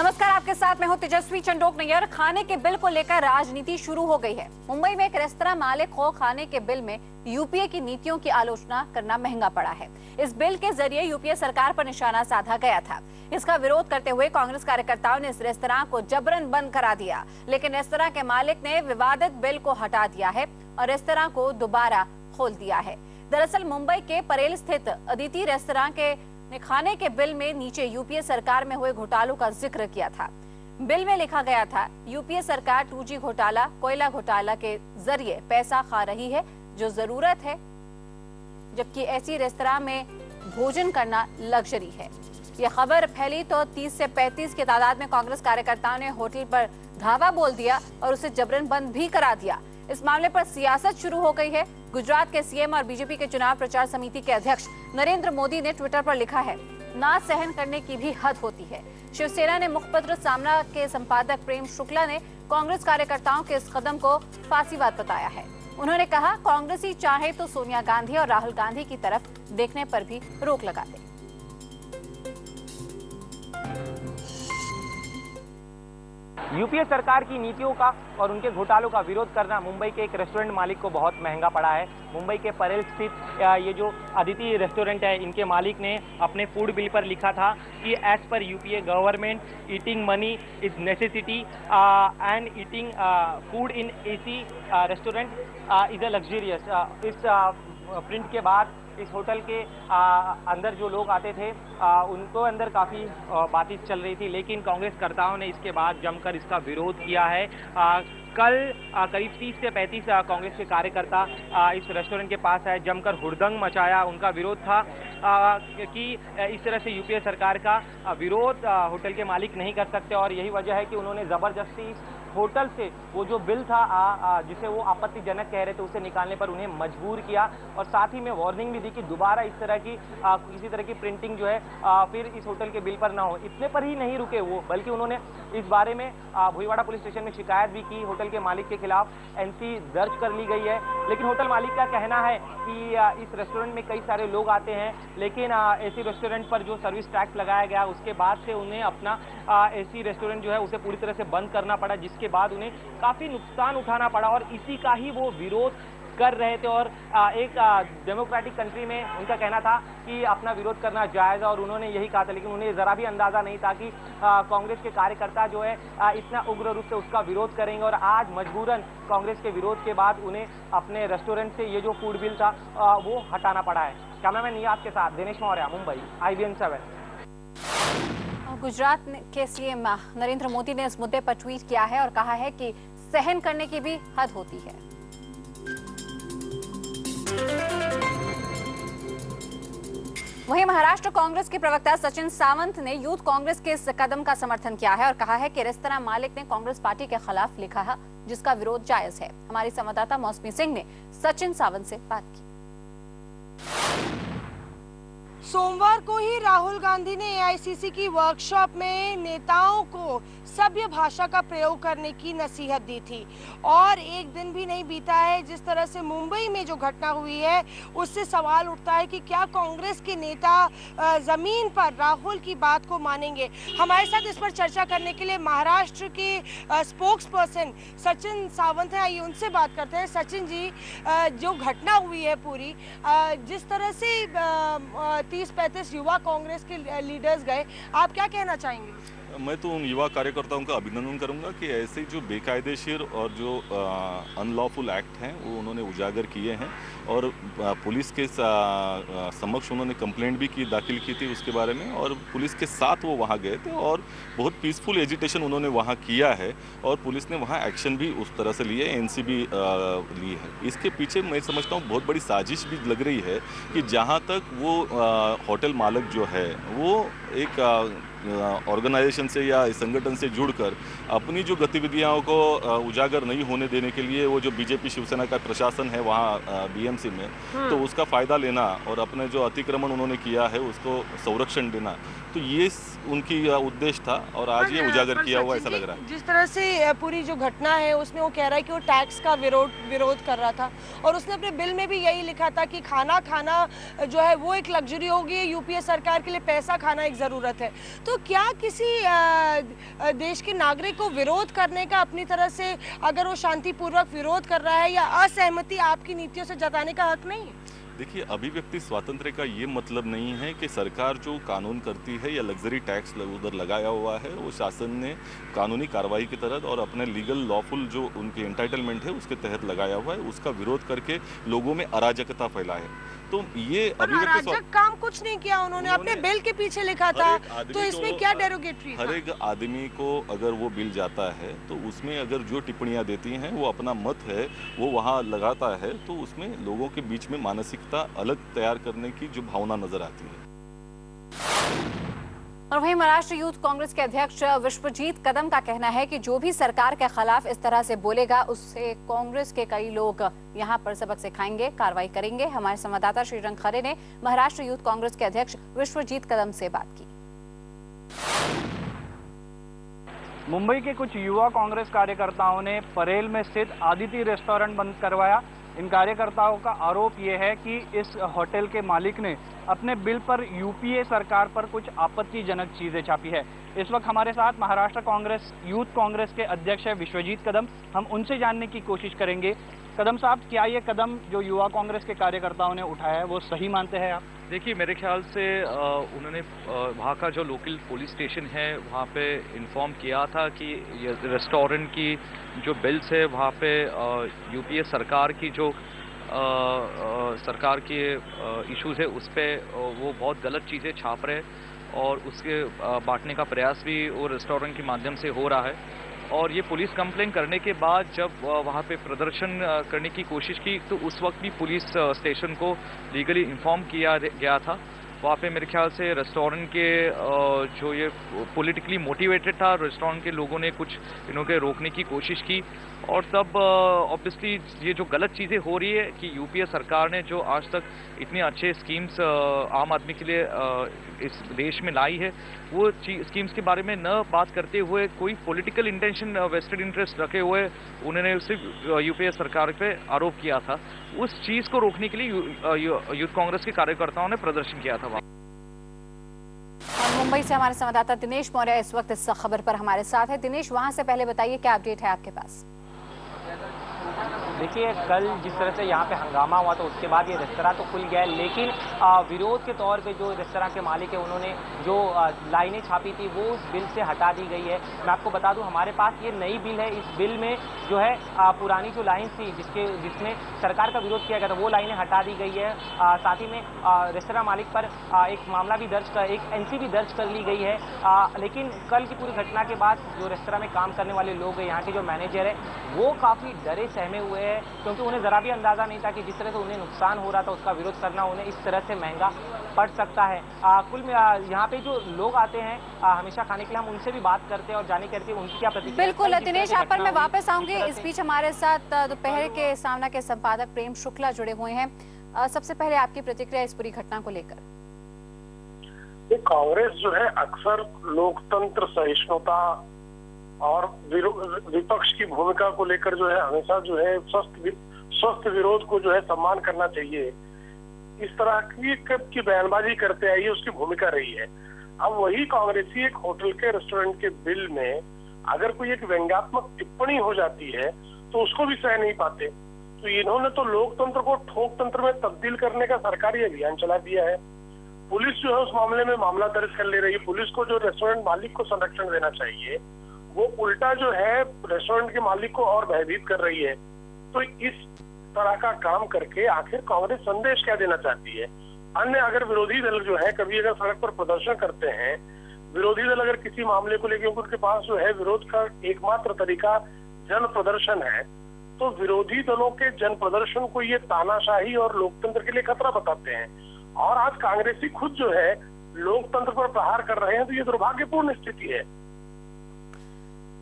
नमस्कार, आपके साथ मैं हूं तेजस्वी चंडोक नैयर। खाने के बिल को लेकर राजनीति शुरू हो गई है। मुंबई में एक रेस्तरां मालिक को खाने के बिल में यूपीए की नीतियों की आलोचना करना महंगा पड़ा है। इस बिल के जरिए यूपीए सरकार पर निशाना साधा गया था। इसका विरोध करते हुए कांग्रेस कार्यकर्ताओं ने इस रेस्तरां को जबरन बंद करा दिया, लेकिन रेस्तरां के मालिक ने विवादित बिल को हटा दिया है और रेस्तरां को दोबारा खोल दिया है। दरअसल मुंबई के परेल स्थित अदिति रेस्तरां के खाने के बिल में नीचे यूपीए सरकार में हुए घोटालों का जिक्र किया था। बिल में लिखा गया था, यूपीए सरकार 2G घोटाला, कोयला घोटाला के जरिए पैसा खा रही है जो जरूरत है, जबकि ऐसी रेस्तरां में भोजन करना लग्जरी है। यह खबर फैली तो 30 से 35 की तादाद में कांग्रेस कार्यकर्ताओं ने होटल पर धावा बोल दिया और उसे जबरन बंद भी करा दिया। इस मामले पर सियासत शुरू हो गई है। गुजरात के सीएम और बीजेपी के चुनाव प्रचार समिति के अध्यक्ष नरेंद्र मोदी ने ट्विटर पर लिखा है, ना सहन करने की भी हद होती है। शिवसेना ने मुखपत्र सामना के संपादक प्रेम शुक्ला ने कांग्रेस कार्यकर्ताओं के इस कदम को फांसीवाद बताया है। उन्होंने कहा, कांग्रेसी चाहे तो सोनिया गांधी और राहुल गांधी की तरफ देखने पर भी रोक लगा दे। यूपीए सरकार की नीतियों का और उनके घोटालों का विरोध करना मुंबई के एक रेस्टोरेंट मालिक को बहुत महंगा पड़ा है। मुंबई के परेल स्थित ये जो अदिति रेस्टोरेंट है, इनके मालिक ने अपने फूड बिल पर लिखा था कि as per UPA government eating money is necessity and eating food in AC restaurant is a luxurious. इस प्रिंट के बाद इस होटल के अंदर जो लोग आते थे उनको अंदर काफ़ी बातें चल रही थी, लेकिन कांग्रेसकर्ताओं ने इसके बाद जमकर इसका विरोध किया है। कल करीब 30 से 35 कांग्रेस के कार्यकर्ता इस रेस्टोरेंट के पास आए, जमकर हुड़दंग मचाया। उनका विरोध था कि इस तरह से यूपीए सरकार का विरोध होटल के मालिक नहीं कर सकते, और यही वजह है कि उन्होंने ज़बरदस्ती होटल से वो जो बिल था जिसे वो आपत्तिजनक कह रहे थे उसे निकालने पर उन्हें मजबूर किया, और साथ ही में वार्निंग भी दी कि दोबारा इस तरह की किसी तरह की प्रिंटिंग जो है फिर इस होटल के बिल पर ना हो। इतने पर ही नहीं रुके वो, बल्कि उन्होंने इस बारे में भुईवाड़ा पुलिस स्टेशन में शिकायत भी की। होटल के मालिक के खिलाफ एनसी दर्ज कर ली गई है, लेकिन होटल मालिक का कहना है कि इस रेस्टोरेंट में कई सारे लोग आते हैं, लेकिन एसी रेस्टोरेंट पर जो सर्विस टैक्स लगाया गया उसके बाद से उन्हें अपना एसी रेस्टोरेंट जो है उसे पूरी तरह से बंद करना पड़ा, जिसके बाद उन्हें काफ़ी नुकसान उठाना पड़ा, और इसी का ही वो विरोध कर रहे थे। और एक डेमोक्रेटिक कंट्री में उनका कहना था कि अपना विरोध करना जायज़ है, और उन्होंने यही कहा था, लेकिन उन्हें ज़रा भी अंदाज़ा नहीं था कि कांग्रेस के कार्यकर्ता जो है इतना उग्र रूप से उसका विरोध करेंगे, और आज मजबूरन कांग्रेस के विरोध के बाद उन्हें अपने रेस्टोरेंट से ये जो फूड बिल था वो हटाना पड़ा है। कैमरामैन नियाज के साथ दिनेश मौर्य, मुंबई, IBN 7। गुजरात के सीएम नरेंद्र मोदी ने इस मुद्दे पर ट्वीट किया है और कहा है कि सहन करने की भी हद होती है। वहीं महाराष्ट्र कांग्रेस के प्रवक्ता सचिन सावंत ने यूथ कांग्रेस के इस कदम का समर्थन किया है और कहा है कि रेस्तरां मालिक ने कांग्रेस पार्टी के खिलाफ लिखा है, जिसका विरोध जायज है। हमारी संवाददाता मौसमी सिंह ने सचिन सावंत से बात की। सोमवार को ही राहुल गांधी ने AICC की वर्कशॉप में नेताओं को सभ्य भाषा का प्रयोग करने की नसीहत दी थी, और एक दिन भी नहीं बीता है जिस तरह से मुंबई में जो घटना हुई है उससे सवाल उठता है कि क्या कांग्रेस के नेता जमीन पर राहुल की बात को मानेंगे। हमारे साथ इस पर चर्चा करने के लिए महाराष्ट्र के स्पोक्स पर्सन सचिन सावंत हैं, आइए उनसे बात करते हैं। सचिन जी, जो घटना हुई है पूरी, जिस तरह से 30-35 युवा कांग्रेस के लीडर्स गए, आप क्या कहना चाहेंगे? मैं तो उन युवा कार्यकर्ताओं का अभिनंदन करूंगा कि ऐसे जो बेकायदेशीर और जो अनलॉफुल एक्ट हैं वो उन्होंने उजागर किए हैं, और पुलिस के समक्ष उन्होंने कंप्लेंट भी दाखिल की थी उसके बारे में, और पुलिस के साथ वो वहाँ गए थे और बहुत पीसफुल एजिटेशन उन्होंने वहाँ किया है, और पुलिस ने वहाँ एक्शन भी उस तरह से लिए, NC भी ली है। इसके पीछे मैं समझता हूँ बहुत बड़ी साजिश भी लग रही है कि जहाँ तक वो होटल मालिक जो है वो एक ऑर्गेनाइजेशन से या संगठन से जुड़कर अपनी जो गतिविधियों को उजागर नहीं होने देने के लिए वो जो बीजेपी शिवसेना का प्रशासन है वहाँ BMC में, तो उसका फ़ायदा लेना और अपने जो अतिक्रमण उन्होंने किया है उसको संरक्षण देना, तो ये उनकी उद्देश्य था और आज ये उजागर किया हुआ ऐसा लग रहा है। जिस तरह से पूरी जो घटना है उसमें वो कह रहा है कि वो टैक्स का विरोध कर रहा था और उसने अपने बिल में भी यही लिखा था कि खाना जो है वो एक लग्जरी होगी, यूपीए सरकार के लिए पैसा खाना एक ज़रूरत है। तो क्या किसी देश के नागरिक को विरोध करने का अपनी तरह से, अगर वो शांतिपूर्वक विरोध कर रहा है या असहमति आपकी नीतियों से जताने का हक नहीं है? देखिए, अभिव्यक्ति स्वातंत्र्य का ये मतलब नहीं है कि सरकार जो कानून करती है या लग्जरी टैक्स उधर लगाया हुआ है वो शासन ने कानूनी कार्रवाई के तहत और अपने लीगल लॉफुल जो उनके एंटाइटलमेंट है उसके तहत लगाया हुआ है, उसका विरोध करके लोगों में अराजकता फैलाए। तो ये अराजक काम कुछ नहीं किया उन्होंने अपने बिल के पीछे लिखा था, तो इसमें क्या डेरोगेटरी? हर एक आदमी को अगर वो बिल जाता है तो उसमें अगर जो टिप्पणियां देती हैं वो अपना मत है वो वहाँ लगाता है, तो उसमें लोगों के बीच में मानसिकता अलग तैयार करने की जो भावना नजर आती है। और वहीं महाराष्ट्र यूथ कांग्रेस के अध्यक्ष विश्वजीत कदम का कहना है कि जो भी सरकार के खिलाफ इस तरह से बोलेगा उससे कांग्रेस के कई लोग यहां पर सबक सिखाएंगे, कार्रवाई करेंगे। हमारे संवाददाता श्रीरंग खरे ने महाराष्ट्र यूथ कांग्रेस के अध्यक्ष विश्वजीत कदम से बात की। मुंबई के कुछ युवा कांग्रेस कार्यकर्ताओं ने परेल में स्थित आदिति रेस्टोरेंट बंद करवाया। इन कार्यकर्ताओं का आरोप यह है कि इस होटल के मालिक ने अपने बिल पर यूपीए सरकार पर कुछ आपत्तिजनक चीजें छापी है। इस वक्त हमारे साथ महाराष्ट्र कांग्रेस यूथ कांग्रेस के अध्यक्ष है विश्वजीत कदम, हम उनसे जानने की कोशिश करेंगे। कदम साहब, क्या ये कदम जो युवा कांग्रेस के कार्यकर्ताओं ने उठाया है वो सही मानते हैं आप? देखिए, मेरे ख्याल से उन्होंने वहाँ का जो लोकल पुलिस स्टेशन है वहाँ पे इन्फॉर्म किया था कि ये रेस्टोरेंट की जो बिल्स है वहाँ पे यूपीए सरकार की जो सरकार के इश्यूज है उस पर वो बहुत गलत चीज़ें छाप रहे हैं और उसके बांटने का प्रयास भी वो रेस्टोरेंट के माध्यम से हो रहा है। और ये पुलिस कंप्लेन करने के बाद जब वहाँ पे प्रदर्शन करने की कोशिश की तो उस वक्त भी पुलिस स्टेशन को लीगली इन्फॉर्म किया गया था। वहाँ पे मेरे ख्याल से रेस्टोरेंट के जो ये पॉलिटिकली मोटिवेटेड था, रेस्टोरेंट के लोगों ने कुछ इन्हों के रोकने की कोशिश की और तब ऑब्वियसली ये जो गलत चीज़ें हो रही है कि यूपीए सरकार ने जो आज तक इतने अच्छे स्कीम्स आम आदमी के लिए इस देश में लाई है वो स्कीम्स के बारे में न बात करते हुए कोई पॉलिटिकल इंटेंशन, वेस्टेड इंटरेस्ट रखे हुए उन्होंने सिर्फ यूपीए सरकार पे आरोप किया था। उस चीज़ को रोकने के लिए यूथ कांग्रेस के कार्यकर्ताओं ने प्रदर्शन किया था। और मुंबई से हमारे संवाददाता दिनेश मौर्य इस वक्त इस खबर पर हमारे साथ है। दिनेश, वहां से पहले बताइए क्या अपडेट है आपके पास? देखिए, कल जिस तरह से यहाँ पे हंगामा हुआ तो उसके बाद ये रेस्तरां तो खुल गया है, लेकिन विरोध के तौर पे जो रेस्तरां के मालिक है उन्होंने जो लाइनें छापी थी वो उस बिल से हटा दी गई है। मैं आपको बता दूं, हमारे पास ये नई बिल है। इस बिल में जो है पुरानी जो लाइन थी जिसमें सरकार का विरोध किया गया था वो लाइनें हटा दी गई है। साथ ही में रेस्तरां मालिक पर एक मामला भी एक एनसी भी दर्ज कर ली गई है। लेकिन कल की पूरी घटना के बाद जो रेस्तरां में काम करने वाले लोग हैं, यहाँ के जो मैनेजर है वो काफ़ी डरे सहमे हुए हैं, क्योंकि उन्हें ज़रा भी अंदाज़ा नहीं था कि जिस तरह से उन्हें नुकसान हो रहा था उसका विरोध करना उन्हें इस तरह से महंगा पड़ सकता है। कुल यहाँ पे जो लोग आते हैं हमेशा खाने के लिए, हम उनसे भी बात करते हैं और जाने करते हैं उनकी क्या प्रतिक्रिया। बिल्कुल दिनेश, आप पर मैं वापस आऊंगी। इस बीच हमारे साथ दोपहर के सामना के संपादक प्रेम शुक्ला जुड़े हुए हैं। सबसे पहले आपकी प्रतिक्रिया इस पूरी घटना को लेकर। कांग्रेस जो है अक्सर लोकतंत्र, सहिष्णुता और विपक्ष की भूमिका को लेकर जो है हमेशा जो है स्वस्थ विरोध को जो है सम्मान करना चाहिए, इस तरह की बयानबाजी करते आई है, उसकी भूमिका रही है। अब वही कांग्रेसी एक होटल के रेस्टोरेंट के बिल में अगर कोई एक व्यंग्यात्मक टिप्पणी हो जाती है तो उसको भी सह नहीं पाते। तो इन्होंने तो लोकतंत्र को ठोकतंत्र में तब्दील करने का सरकारी अभियान चला दिया है। पुलिस जो है उस मामले में मामला दर्ज कर ले रही है। पुलिस को जो रेस्टोरेंट मालिक को संरक्षण देना चाहिए वो उल्टा जो है रेस्टोरेंट के मालिक को और भयभीत कर रही है। तो इस तरह का काम करके आखिर कांग्रेस संदेश क्या देना चाहती है? अन्य अगर विरोधी दल जो है कभी अगर सड़क पर प्रदर्शन करते हैं, विरोधी दल अगर किसी मामले को लेकर उनके पास जो है विरोध का एकमात्र तरीका जन प्रदर्शन है, तो विरोधी दलों के जन प्रदर्शन को ये तानाशाही और लोकतंत्र के लिए खतरा बताते हैं। और आज कांग्रेसी खुद जो है लोकतंत्र पर प्रहार कर रहे हैं, तो ये दुर्भाग्यपूर्ण स्थिति है।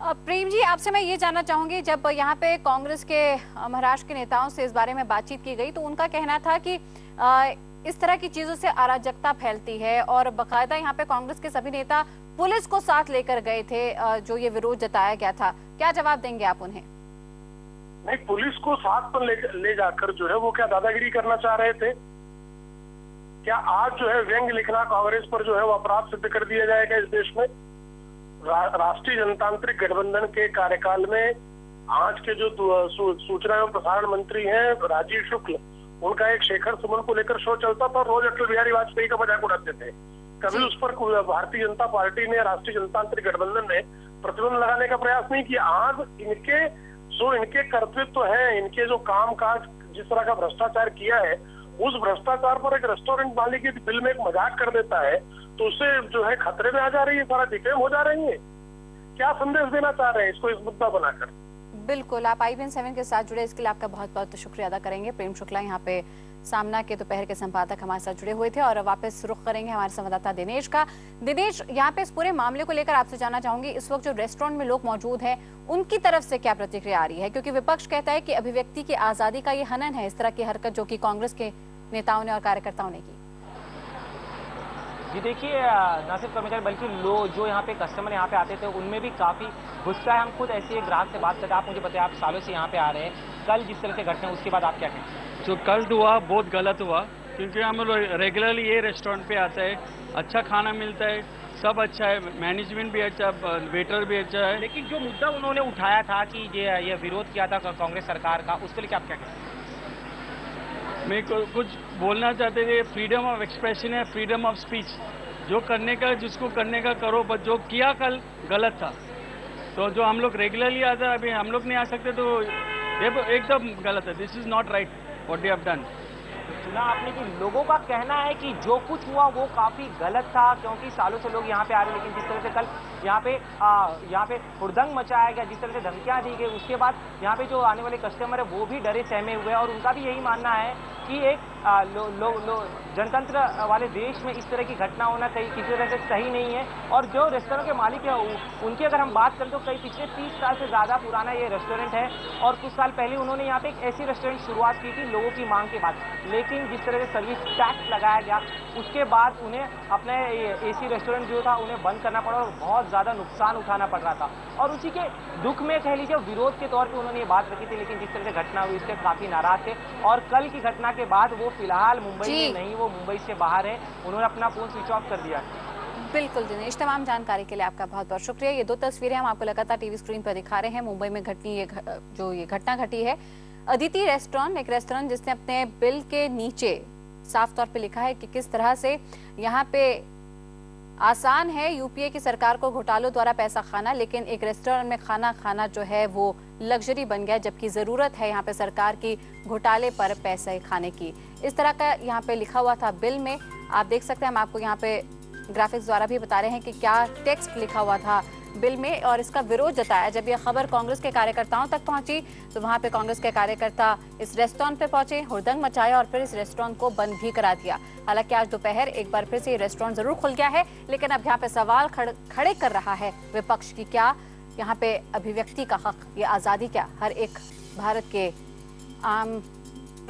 प्रेम जी, आपसे मैं ये जानना चाहूंगी, जब यहाँ पे कांग्रेस के महाराष्ट्र के नेताओं से इस बारे में बातचीत की गई तो उनका कहना था कि इस तरह की चीजों से अराजकता फैलती है और बकायदा यहाँ पे कांग्रेस के सभी नेता पुलिस को साथ लेकर गए थे, जो ये विरोध जताया गया था, क्या जवाब देंगे आप उन्हें? नहीं, पुलिस को साथ पर ले जाकर जो है वो क्या दादागिरी करना चाह रहे थे? क्या आज जो है व्यंग लिखना कांग्रेस पर जो है वो अपराध सिद्ध कर दिया जाएगा इस देश में? राष्ट्रीय जनतांत्रिक गठबंधन के कार्यकाल में आज के जो सूचना एवं प्रसारण मंत्री हैं राजीव शुक्ल, उनका एक शेखर सुमन को लेकर शो चलता था, रोज अटल बिहारी वाजपेयी का मजाक उड़ाते थे। कभी उस पर भारतीय जनता पार्टी ने, राष्ट्रीय जनतांत्रिक गठबंधन ने प्रतिबंध लगाने का प्रयास नहीं किया। आज इनके कर्तव्य है, इनके जो काम काज, जिस तरह का भ्रष्टाचार किया है, उस भ्रष्टाचार पर एक रेस्टोरेंट मालिक के बिल में एक मजाक कर देता है तो उससे जो है खतरे में आ जा रही है, सारा डिफेम हो जा रही है। क्या संदेश देना चाह रहे हैं इसको, इस मुद्दा बनाकर? बिल्कुल, आप IBN 7 के साथ जुड़े, इसके लिए आपका बहुत बहुत शुक्रिया अदा करेंगे। प्रेम शुक्ला यहाँ पे सामना के दोपहर के संपादक हमारे साथ जुड़े हुए थे और वापस रुख करेंगे हमारे संवाददाता दिनेश का। दिनेश, यहाँ पे इस पूरे मामले को लेकर आपसे जानना चाहूंगी, इस वक्त जो रेस्टोरेंट में लोग मौजूद हैं उनकी तरफ से क्या प्रतिक्रिया आ रही है? क्योंकि विपक्ष कहता है कि अभिव्यक्ति की आजादी का ये हनन है, इस तरह की हरकत जो कि कांग्रेस के नेताओं ने और कार्यकर्ताओं ने की। जी देखिए, न सिर्फ कर्मचारी बल्कि लोग जो यहाँ पे कस्टमर यहाँ पे आते थे उनमें भी काफ़ी गुस्सा है। हम खुद ऐसे एक ग्राहक से बात करते, आप मुझे बताइए, आप सालों से यहाँ पे आ रहे हैं, कल जिस तरह से घटना उसके बाद आप क्या कहें? जो कल हुआ बहुत गलत हुआ, क्योंकि हम लोग रेगुलरली ये रेस्टोरेंट पे आते हैं, अच्छा खाना मिलता है, सब अच्छा है, मैनेजमेंट भी अच्छा, वेटर भी अच्छा है। लेकिन जो मुद्दा उन्होंने उठाया था कि ये विरोध किया था कांग्रेस सरकार का, उसके लिए आप क्या कहें? मैं कुछ बोलना चाहते थे, फ्रीडम ऑफ एक्सप्रेशन है, फ्रीडम ऑफ स्पीच, जो करने का जिसको करने का करो, बट जो किया कल गलत था। तो जो हम लोग रेगुलरली आते हैं, अभी हम लोग नहीं आ सकते, तो ये एकदम गलत है। This is not right what they have done. सुना आपने कि लोगों का कहना है कि जो कुछ हुआ वो काफी गलत था, क्योंकि सालों से लोग यहाँ पे आ रहे हैं, लेकिन जिस तरह से कल यहाँ पे हुड़दंग मचाया गया, जिस तरह से धमकियां दी गई, उसके बाद यहाँ पे जो आने वाले कस्टमर है वो भी डरे सहमे हुए हैं और उनका भी यही मानना है कि एक जनतंत्र वाले देश में इस तरह की घटना होना किसी तरह से सही नहीं है। और जो रेस्टोरेंट के मालिक है उनकी अगर हम बात करें तो पिछले 30 साल से ज़्यादा पुराना ये रेस्टोरेंट है और कुछ साल पहले उन्होंने यहाँ पे एक ऐसी रेस्टोरेंट शुरुआत की थी लोगों की मांग के बाद, लेकिन जिस तरह से सर्विस टैक्स लगाया गया उसके बाद उन्हें अपने AC रेस्टोरेंट जो था उन्हें बंद करना पड़ा और बहुत ज़्यादा नुकसान उठाना पड़ रहा था। और उसी के दुख में कह लीजिए विरोध के तौर पर उन्होंने ये बात रखी थी, लेकिन जिस तरह से घटना हुई इससे काफ़ी नाराज थे और कल की घटना के बाद वो फिलहाल मुंबई में नहीं, वो मुंबई से बाहर है, उन्होंने अपना फोन स्विच ऑफ कर दिया। बिल्कुल दिनेश, तमाम जानकारी के लिए आपका बहुत बहुत शुक्रिया। ये 2 तस्वीरें हम आपको लगातार टीवी स्क्रीन पर दिखा रहे हैं। मुंबई में ये घटना घटी है अदिति रेस्टोरेंट, एक रेस्टोरेंट जिसने अपने बिल के नीचे साफ तौर पे लिखा है कि किस तरह से यहाँ पे आसान है यूपीए की सरकार को घोटालों द्वारा पैसा खाना, लेकिन एक रेस्टोरेंट में खाना खाना जो है वो लग्जरी बन गया, जबकि जरूरत है यहाँ पे सरकार की घोटाले पर पैसे खाने की। इस तरह का यहाँ पे लिखा हुआ था बिल में, आप देख सकते हैं, हम आपको यहाँ पे ग्राफिक्स द्वारा भी बता रहे हैं कि क्या टेक्स्ट लिखा हुआ था बिल में और इसका विरोध जताया। जब यह खबर कांग्रेस के कार्यकर्ताओं तक पहुंची तो वहां पे कांग्रेस के कार्यकर्ता इस रेस्टोरेंट पे पहुंचे, हुड़दंग मचाया और फिर इस रेस्टोरेंट को बंद भी करा दिया। हालांकि आज दोपहर एक बार फिर से ये रेस्टोरेंट जरूर खुल गया है, लेकिन अब यहाँ पे सवाल खड़े कर रहा है विपक्ष की, क्या यहाँ पे अभिव्यक्ति का हक, ये आज़ादी क्या हर एक भारत के आम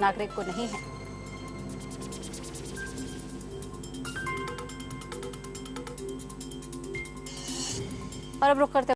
नागरिक को नहीं है? और अब रुक करते